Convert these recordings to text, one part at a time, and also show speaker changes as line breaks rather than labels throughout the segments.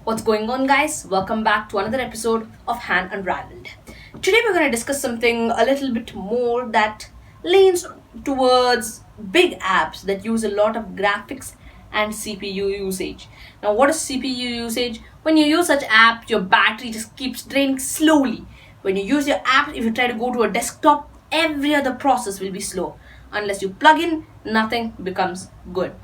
What's going on, guys? Welcome back to another episode of Unravelled. Today, we're going to discuss something a little bit more that leans towards big apps that use a lot of graphics and CPU usage. Now, what is CPU usage? When you use such app, your battery just keeps draining slowly. When you use your app, if you try to go to a desktop, every other process will be slow. Unless you plug in, nothing becomes good.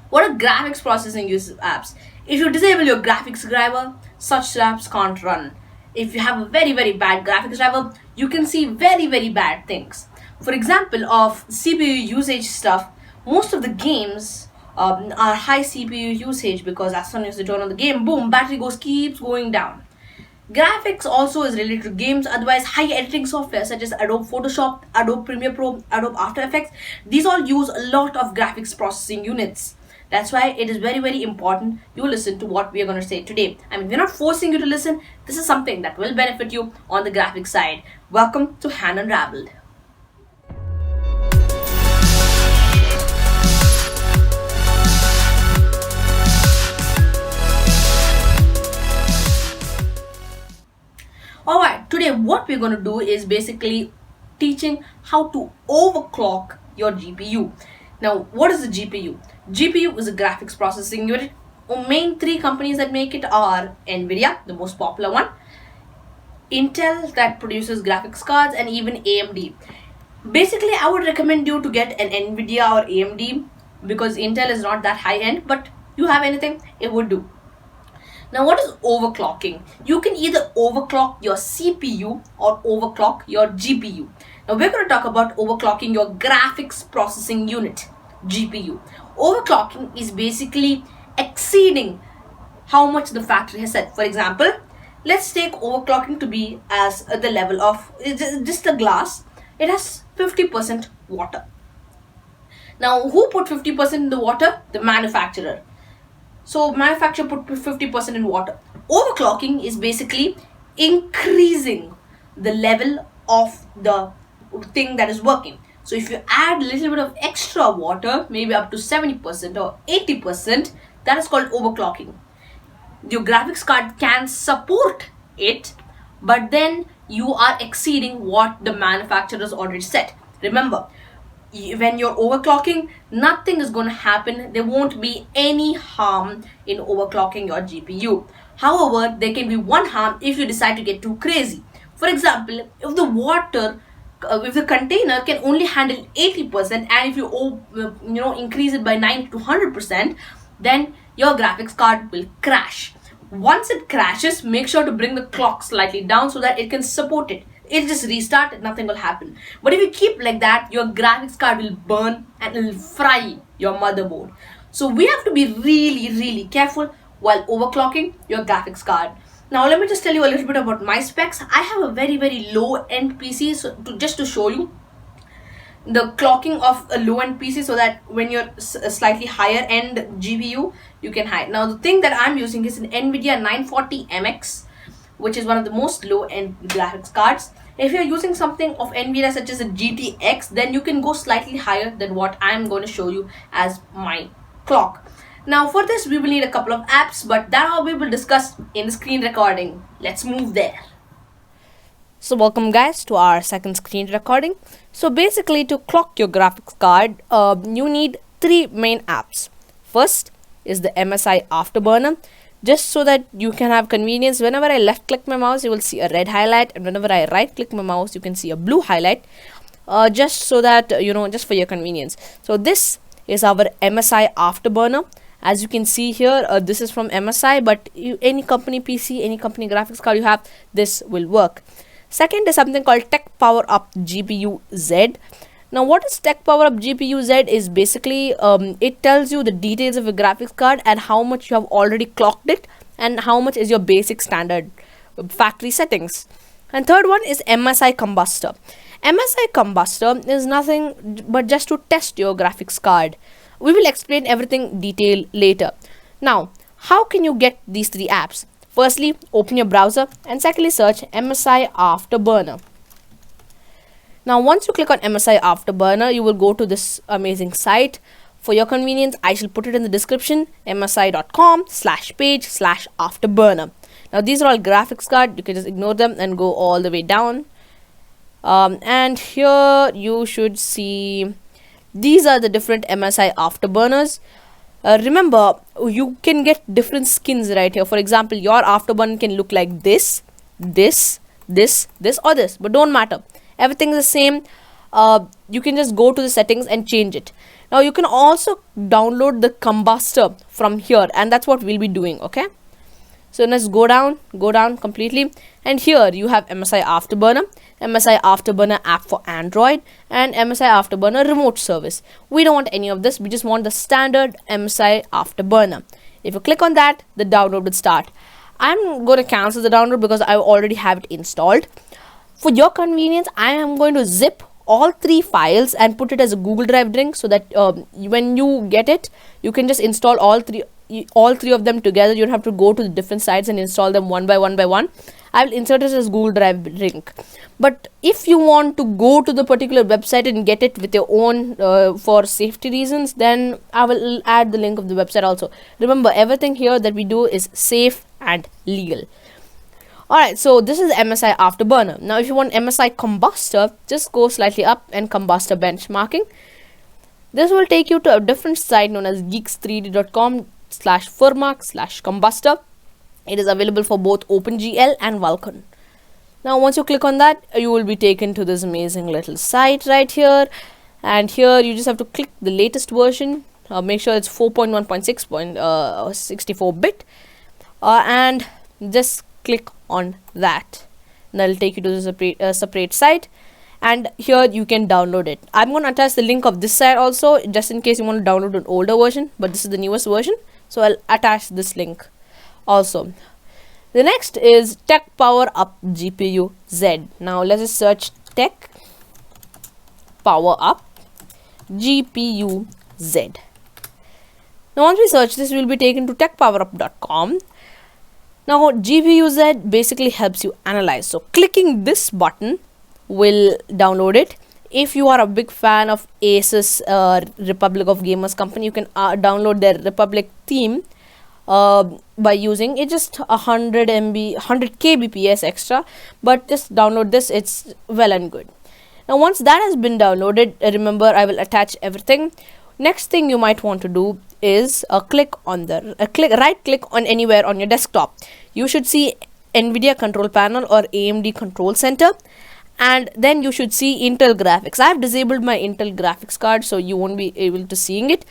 What are graphics processing use apps? If you disable your graphics driver, such apps can't run. If you have a very bad graphics driver, you can see very bad things. For example, of CPU usage stuff, most of the games are high CPU usage because as soon as you turn on the game, boom, battery keeps going down. Graphics also is related to games, otherwise high editing software such as Adobe Photoshop, Adobe Premiere Pro, Adobe After Effects, these all use a lot of graphics processing units. That's why it is very important you listen to what we are going to say today. I mean, we're not forcing you to listen. This is something that will benefit you on the graphics side. Welcome to Unravelled. Alright, today what we're going to do is basically teaching how to overclock your GPU. Now, what is the GPU? GPU is a graphics processing unit. Main three companies that make it are Nvidia, the most popular one, Intel that produces graphics cards, and even AMD. Basically, I would recommend you to get an Nvidia or AMD because Intel is not that high end, but you have anything, it would do. Now, what is overclocking? You can either overclock your CPU or overclock your GPU. Now, we're going to talk about overclocking your graphics processing unit, GPU. Overclocking is basically exceeding how much the factory has set. For example, let's take overclocking to be as the level of just a glass. It has 50% water. Now, who put 50% in the water? The manufacturer. So manufacturer put 50% in water. Overclocking is basically increasing the level of the thing that is working. So if you add a little bit of extra water, maybe up to 70% or 80%, that is called overclocking. Your graphics card can support it, but then you are exceeding what the manufacturers already set. Remember, when you're overclocking, nothing is going to happen. There won't be any harm in overclocking your GPU. However, there can be one harm if you decide to get too crazy. For example, if the container can only handle 80% and if you increase it by 90 to 100%, then your graphics card will crash. Once it crashes, make sure to bring the clock slightly down so that it can support it. It'll just restart, nothing will happen. But if you keep like that, your graphics card will burn and it will fry your motherboard. So we have to be really careful while overclocking your graphics card. Now let me just tell you a little bit about my specs. I have a very low end PC, so just to show you the clocking of a low end PC so that when you're a slightly higher end GPU, you can hide. Now the thing that I'm using is an Nvidia 940MX, which is one of the most low-end graphics cards. If you're using something of Nvidia such as a GTX, then you can go slightly higher than what I'm going to show you as my clock. Now for this, we will need a couple of apps, but that we will discuss in the screen recording. Let's move there. So welcome guys to our second screen recording. So basically, to clock your graphics card, you need three main apps. First is the MSI Afterburner. Just so that you can have convenience, whenever I left click my mouse, you will see a red highlight, and whenever I right click my mouse, you can see a blue highlight, just so that, just for your convenience. So this is our MSI Afterburner. As you can see here, this is from MSI, but any company PC, any company graphics card you have, this will work. Second is something called Tech Power Up GPU Z. Now, what is Tech Power Up GPU Z is basically, it tells you the details of your graphics card and how much you have already clocked it and how much is your basic standard factory settings. And third one is MSI Combustor. MSI Combustor is nothing but just to test your graphics card. We will explain everything detail later. Now, how can you get these three apps? Firstly, open your browser and secondly, search MSI Afterburner. Now, once you click on MSI Afterburner, you will go to this amazing site. For your convenience, I shall put it in the description, msi.com/page/afterburner. Now these are all graphics card. You can just ignore them and go all the way down. And here you should see these are the different MSI afterburners. Remember, you can get different skins right here. For example, your afterburner can look like this, this, this, this, or this, but don't matter. Everything is the same. You can just go to the settings and change it. Now you can also download the combustor from here, and that's what we'll be doing. Okay, so let's go down completely, and here you have MSI Afterburner app for Android, and MSI Afterburner remote service. We don't want any of this. We just want the standard MSI Afterburner. If you click on that, the download will start. I'm going to cancel the download because I already have it installed. For your convenience, I am going to zip all 3 files and put it as a Google Drive link, so that when you get it, you can just install all three of them together. You don't have to go to the different sites and install them one by one. I will insert it as Google Drive link. But if you want to go to the particular website and get it with your own for safety reasons, then I will add the link of the website also. Remember, everything here that we do is safe and legal. Alright, so this is MSI Afterburner. Now if you want MSI Combustor, just go slightly up and Combustor benchmarking. This will take you to a different site known as geeks3d.com/firmark/combustor. It is available for both OpenGL and Vulkan. Now once you click on that, you will be taken to this amazing little site right here, and here you just have to click the latest version. Make sure it's 4.1.6.64-bit, and just click on that, and that will take you to the separate site, and here you can download it. I'm going to attach the link of this site also, just in case you want to download an older version, but this is the newest version, so I'll attach this link also. The next is Tech Power Up GPU Z. Now let's just search Tech Power Up GPU Z. Now once we search this, we'll be taken to techpowerup.com. Now GPU Z basically helps you analyze. So clicking this button will download it. If you are a big fan of Asus Republic of Gamers company, you can download their Republic theme by using it, just 100 kbps extra, but just download this, it's well and good. Now once that has been downloaded, remember, I will attach everything. Next thing you might want to do is right click on anywhere on your desktop. You should see NVIDIA control panel or AMD control center, and then you should see Intel graphics. I have disabled my Intel graphics card, so you won't be able to seeing it.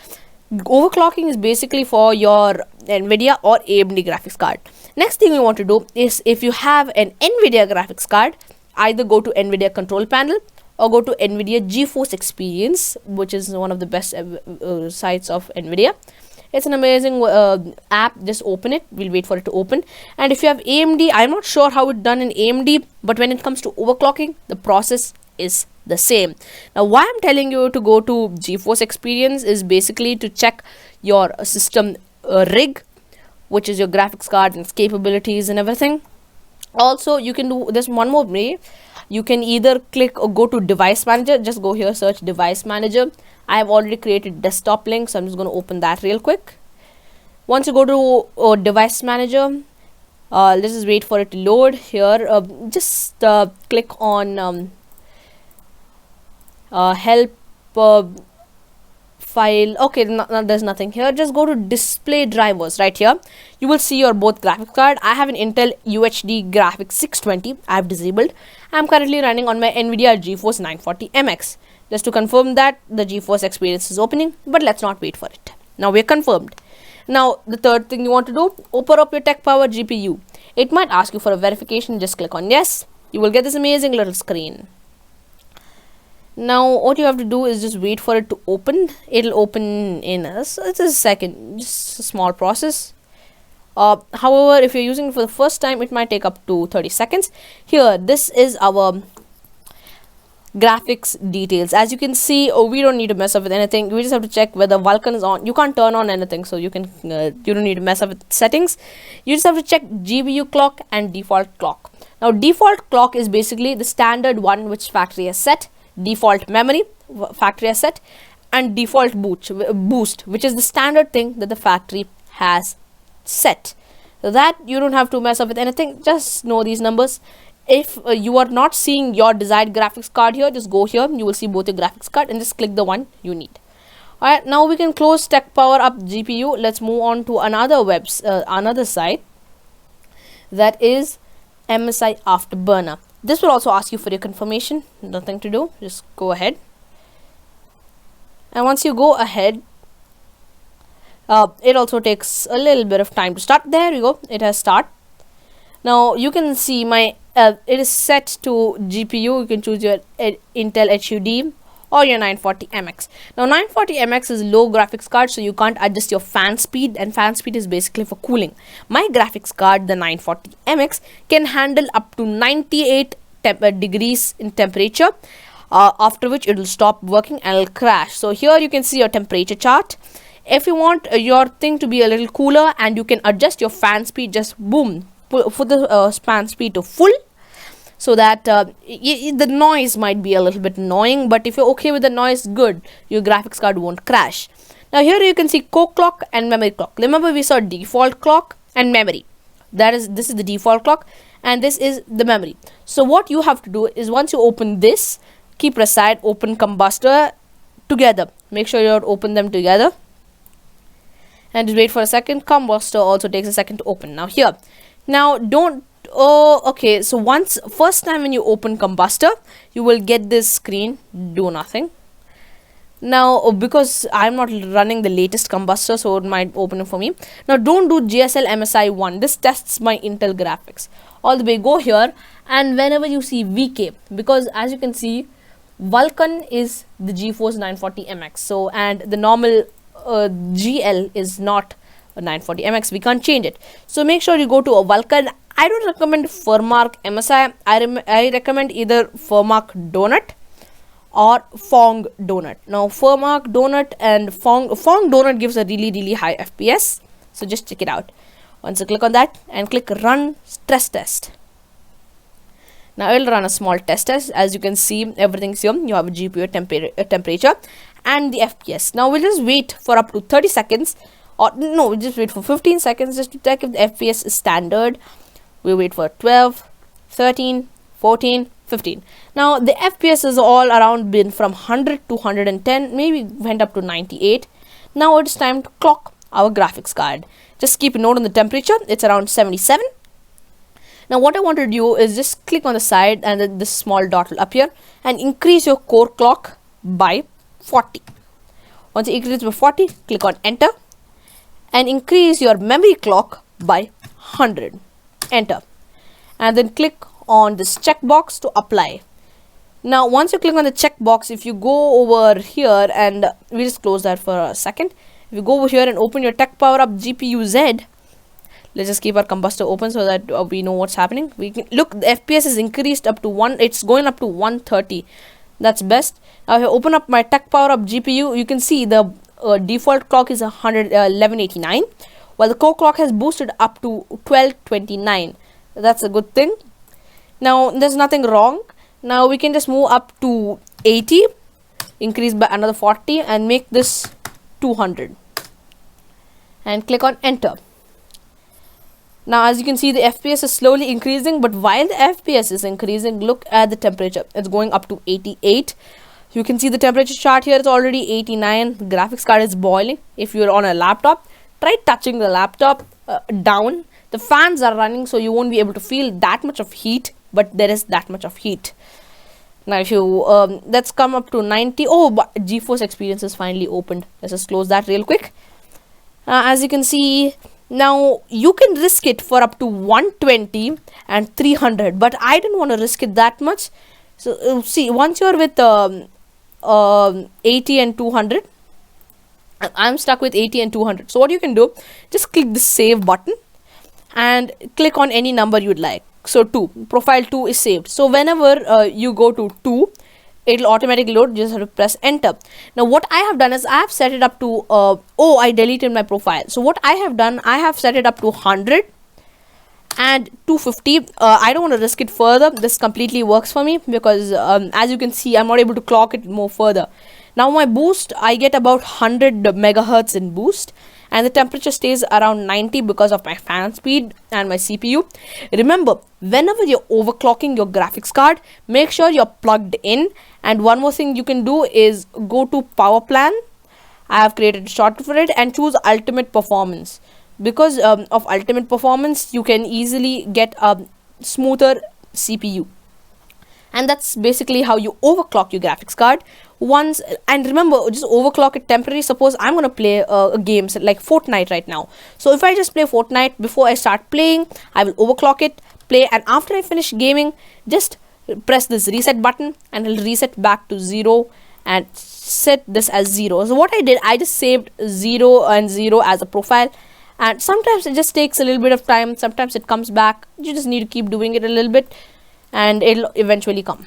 Overclocking is basically for your NVIDIA or AMD graphics card. Next thing you want to do is, if you have an NVIDIA graphics card, either go to NVIDIA control panel or go to NVIDIA GeForce Experience, which is one of the best sites of NVIDIA. It's an amazing app. Just open it. We'll wait for it to open. And if you have AMD, I'm not sure how it's done in AMD, but when it comes to overclocking, the process is the same. Now why I'm telling you to go to GeForce Experience is basically to check your system rig, which is your graphics card and its capabilities and everything. Also, you can do this one more way. You can either click or go to device manager. Just go here, search device manager. I have already created desktop link, so I'm just going to open that real quick. Once you go to device manager, let's just wait for it to load here. Just click on help file. Okay, there's nothing here. Just go to display drivers right here. You will see your both graphics card. I have an Intel UHD graphics 620. I have disabled. I'm currently running on my NVIDIA GeForce 940 MX. Just to confirm that the GeForce Experience is opening, but let's not wait for it. Now we're confirmed. Now the third thing you want to do, open up your Tech Power GPU. It might ask you for a verification. Just click on yes. You will get this amazing little screen. Now what you have to do is just wait for it to open. It'll open in it's a second, just a small process. However, if you're using it for the first time, it might take up to 30 seconds. Here, this is our graphics details. As you can see, we don't need to mess up with anything. We just have to check whether Vulkan is on. You can't turn on anything, so you don't need to mess up with settings. You just have to check GPU clock and default clock. Now default clock is basically the standard one which factory has set. Default memory factory has set, and default boost, which is the standard thing that the factory has set. So that you don't have to mess up with anything, just know these numbers. If you are not seeing your desired graphics card here, just go here, you will see both your graphics card and just click the one you need. Alright, now we can close tech power up GPU. Let's move on to another another site, that is MSI Afterburner. This will also ask you for your confirmation, nothing to do, just go ahead. And once you go ahead, it also takes a little bit of time to start. There you go, it has start. Now you can see my it is set to GPU. You can choose your Intel HUD or your 940MX. Now 940MX is low graphics card, so you can't adjust your fan speed, and fan speed is basically for cooling. My graphics card, the 940MX, can handle up to 98 degrees in temperature, after which it will stop working and it'll crash. So here you can see your temperature chart. If you want your thing to be a little cooler and you can adjust your fan speed, just boom, put the fan speed to full, so that the noise might be a little bit annoying, but if you're okay with the noise, good, your graphics card won't crash. Now here you can see core clock and memory clock. Remember we saw default clock and memory. This is the default clock and this is the memory. So what you have to do is, once you open this, keep aside, open combustor together. Make sure you open them together and just wait for a second. Combustor also takes a second to open. Now here, now don't okay, so first time when you open combustor, you will get this screen, do nothing. Now because I'm not running the latest combustor, so it might open it for me. Now don't do GSL MSI 1, this tests my Intel graphics. All the way, go here, and whenever you see VK, because as you can see, Vulkan is the GeForce 940MX, so, and the normal GL is not a 940MX, we can't change it. So make sure you go to a Vulkan. I don't recommend Furmark MSI. I recommend either Furmark Donut or Fong Donut. Now Furmark Donut and Fong Donut gives a really high FPS, so just check it out. Once you click on that and click run stress test, now it will run a small test. As you can see, everything's here. You have a GPU temperature and the FPS. Now we'll just wait for up to 30 seconds, or no, we'll just wait for 15 seconds just to check if the FPS is standard. We wait for 12, 13, 14, 15. Now the FPS is all around been from 100 to 110, maybe went up to 98. Now it's time to clock our graphics card. Just keep a note on the temperature, it's around 77. Now what I want to do is just click on the side and then this small dot will appear, and increase your core clock by 40. Once you increase by 40, click on enter, and increase your memory clock by 100. Enter, and then click on this checkbox to apply. Now once you click on the checkbox, if you go over here, and we just close that for a second, if you go over here and open your tech power up GPU Z, let's just keep our combustor open so that we know what's happening. We can look, the FPS is increased up to 1, it's going up to 130. That's best. Now if I open up my tech power up GPU, you can see the default clock is 1189, while the core clock has boosted up to 1229. That's a good thing. Now there's nothing wrong. Now we can just move up to 80, increase by another 40, and make this 200, and click on enter. Now as you can see, the FPS is slowly increasing, but while the FPS is increasing, look at the temperature. It's going up to 88. You can see the temperature chart here, it's already 89. The graphics card is boiling. If you're on a laptop, try touching the laptop down. The fans are running, so you won't be able to feel that much of heat, but there is that much of heat. Now if you let's come up to 90. Oh, but GeForce Experience is finally opened. Let's just close that real quick. As you can see, now you can risk it for up to 120 and 300, but I didn't want to risk it that much. So see, once you're with 80 and 200, I'm stuck with 80 and 200. So what you can do, just click the save button and click on any number you'd like. So 2, profile 2 is saved. So whenever you go to 2, it'll automatically load. You just have to press enter. Now what I have done is I have set it up to oh, I deleted my profile. So what I have done, I have set it up to 100 and 250. I don't want to risk it further. This completely works for me because as you can see, I'm not able to clock it more further. Now my boost, I get about 100 megahertz in boost, and the temperature stays around 90 because of my fan speed and my CPU. Remember, whenever you're overclocking your graphics card, make sure you're plugged in. And one more thing you can do is go to power plan. I have created a shortcut for it, and choose ultimate performance. Because of ultimate performance, you can easily get a smoother CPU. And that's basically how you overclock your graphics card. Once, and remember, just overclock it temporarily. Suppose I'm gonna play a game like Fortnite right now. So if I just play Fortnite, before I start playing, I will overclock it, play, and after I finish gaming, just press this reset button and it'll reset back to 0 and set this as 0. So what I did, I just saved 0 and 0 as a profile, and sometimes it just takes a little bit of time, sometimes it comes back. You just need to keep doing it a little bit and it'll eventually come.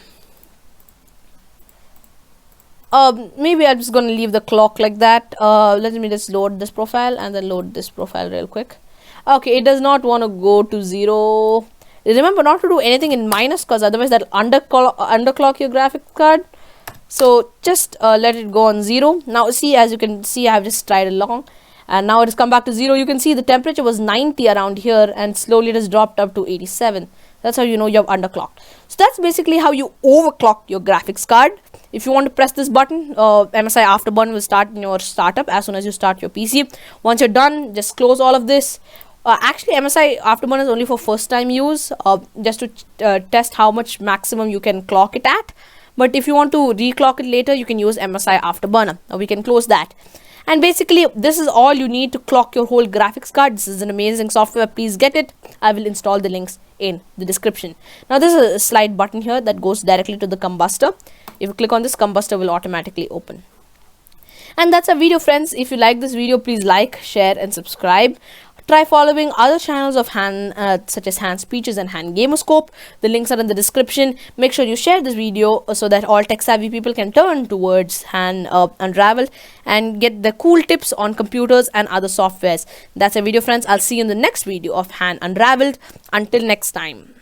Maybe I'm just gonna leave the clock like that. Let me just load this profile and then load this profile real quick. Okay, it does not want to go to 0. Remember not to do anything in minus, because otherwise that'll underclock your graphics card. So just let it go on 0. Now see, as you can see, I've just tried along and now it has come back to 0. You can see the temperature was 90 around here and slowly it has dropped up to 87. That's how you know you have underclocked. So that's basically how you overclock your graphics card. If you want to press this button, MSI Afterburner will start in your startup as soon as you start your PC. Once you're done, just close all of this. Actually, MSI Afterburner is only for first time use, just to test how much maximum you can clock it at. But if you want to reclock it later, you can use MSI Afterburner. Now we can close that. And basically, this is all you need to clock your whole graphics card. This is an amazing software. Please get it. I will install the links in the description. Now, there's a slide button here that goes directly to the combustor. If you click on this, combustor will automatically open. And that's our video, friends. If you like this video, please like, share, and subscribe. Try following other channels of Han, such as Han Speeches and Han Gamerscope. The links are in the description. Make sure you share this video so that all tech-savvy people can turn towards Han Unravelled and get the cool tips on computers and other softwares. That's a video, friends. I'll see you in the next video of Han Unravelled. Until next time.